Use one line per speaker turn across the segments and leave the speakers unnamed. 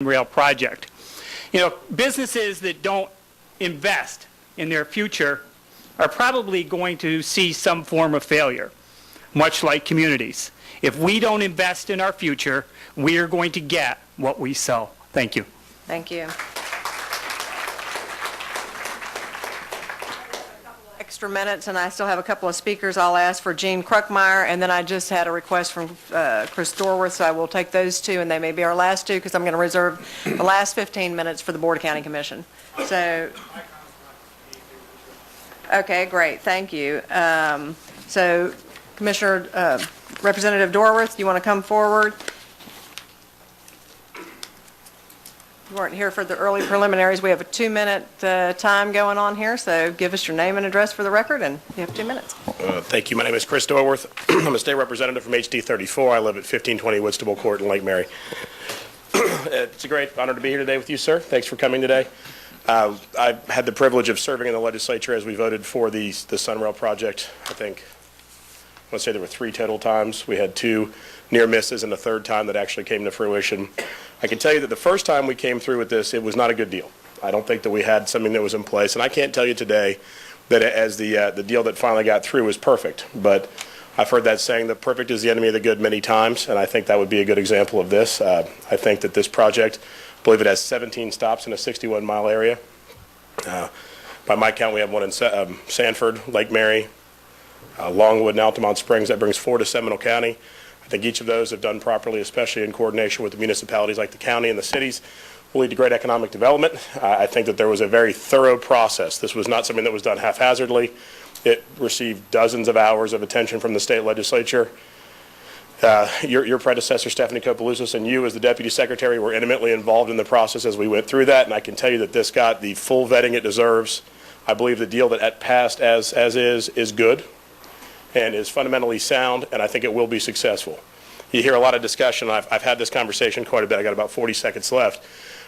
SunRail project. You know, businesses that don't invest in their future are probably going to see some form of failure, much like communities. If we don't invest in our future, we are going to get what we sow. Thank you.
Thank you. Extra minutes, and I still have a couple of speakers. I'll ask for Gene Kruckmeyer, and then I just had a request from Chris Dorworth, so I will take those two, and they may be our last two because I'm going to reserve the last 15 minutes for the Board of County Commission. So, okay, great, thank you. So, Commissioner Representative Dorworth, you want to come forward? You weren't here for the early preliminaries. We have a 2-minute time going on here, so give us your name and address for the record, and you have 2 minutes.
Thank you. My name is Chris Dorworth. I'm a state representative from HD 34. I live at 1520 Whitstable Court in Lake Mary. It's a great honor to be here today with you, sir. Thanks for coming today. I've had the privilege of serving in the legislature as we voted for the SunRail project. I want to say there were 3 total times. We had 2 near misses and a 3rd time that actually came to fruition. I can tell you that the first time we came through with this, it was not a good deal. I don't think that we had something that was in place, and I can't tell you today that as the deal that finally got through was perfect. But I've heard that saying that perfect is the enemy of the good many times, and I think that would be a good example of this. I think that this project, I believe it has 17 stops in a 61-mile area. By my count, we have one in Sanford, Lake Mary, Longwood, and Altamont Springs. That brings 4 to Seminole County. I think each of those have done properly, especially in coordination with the municipalities like the county and the cities, will lead to great economic development. I think that there was a very thorough process. This was not something that was done haphazardly. It received dozens of hours of attention from the state legislature. Your predecessor, Stephanie Kopeloussis, and you as the deputy secretary were intimately involved in the process as we went through that, and I can tell you that this got the full vetting it deserves. I believe the deal that passed as is good and is fundamentally sound, and I think it will be successful. You hear a lot of discussion, I've had this conversation quite a bit, I got about 40 seconds left,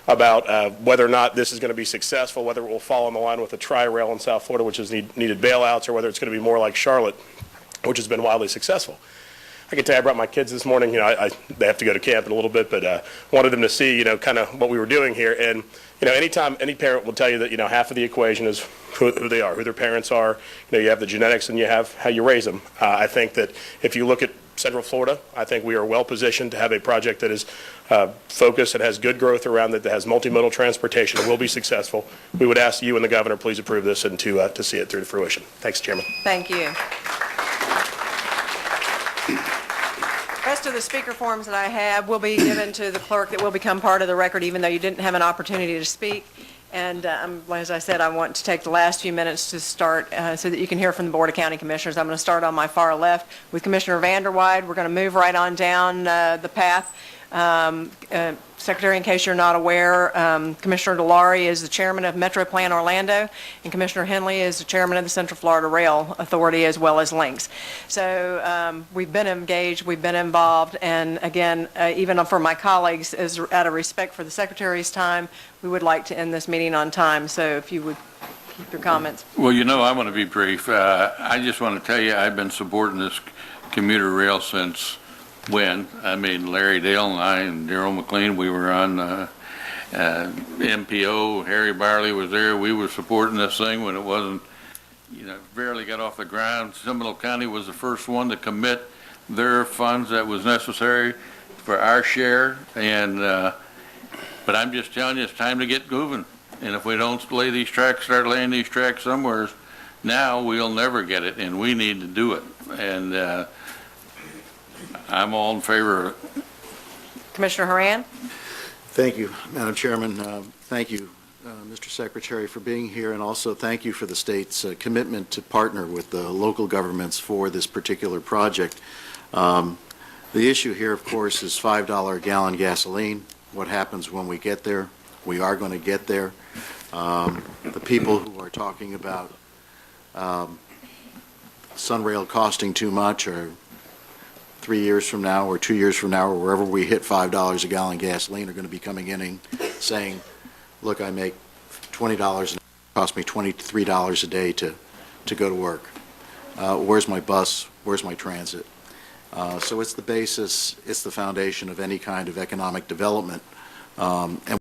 about whether or not this is going to be successful, whether it will fall in the line with the Tri-Rail in South Florida, which has needed bailouts, or whether it's going to be more like Charlotte, which has been wildly successful. I can tell you I brought my kids this morning, they have to go to camp in a little bit, but wanted them to see, kind of what we were doing here. And, anytime any parent will tell you that, half of the equation is who they are, who their parents are. You have the genetics and you have how you raise them. I think that if you look at Central Florida, I think we are well positioned to have a project that is focused and has good growth around it, that has multimodal transportation and will be successful. We would ask you and the governor please approve this and to see it through to fruition. Thanks, Chairman.
Thank you. The rest of the speaker forms that I have will be given to the clerk that will become part of the record, even though you didn't have an opportunity to speak. And as I said, I want to take the last few minutes to start so that you can hear from the Board of County Commissioners. I'm going to start on my far left with Commissioner Vanderwide. We're going to move right on down the path. Secretary, in case you're not aware, Commissioner DeLaurie is the chairman of Metro Plan Orlando, and Commissioner Henley is the chairman of the Central Florida Rail Authority, as well as Links. So we've been engaged, we've been involved, and again, even for my colleagues, out of respect for the Secretary's time, we would like to end this meeting on time. So if you would keep your comments.
Well, I want to be brief. I just want to tell you I've been supporting this commuter rail since when? Larry Dale and I and Darrell McLean, we were on MPO. Harry Barley was there. We were supporting this thing when it wasn't, barely got off the ground. Seminole County was the first one to commit their funds that was necessary for our share. And but I'm just telling you, it's time to get moving. And if we don't start laying these tracks somewhere, now we'll never get it, and we need to do it. And I'm all in favor of it.
Commissioner Horan?
Thank you, Madam Chairman. Thank you, Mr. Secretary, for being here, and also thank you for the state's commitment to partner with the local governments for this particular project. The issue here, of course, is $5 a gallon gasoline. What happens when we get there? We are going to get there. The people who are talking about SunRail costing too much, or 3 years from now or 2 years from now or wherever we hit $5 a gallon gasoline, are going to be coming in and saying, look, I make $20 and it costs me $23 a day to go to work. Where's my bus? Where's my transit? So it's the basis, it's the foundation of any kind of economic development And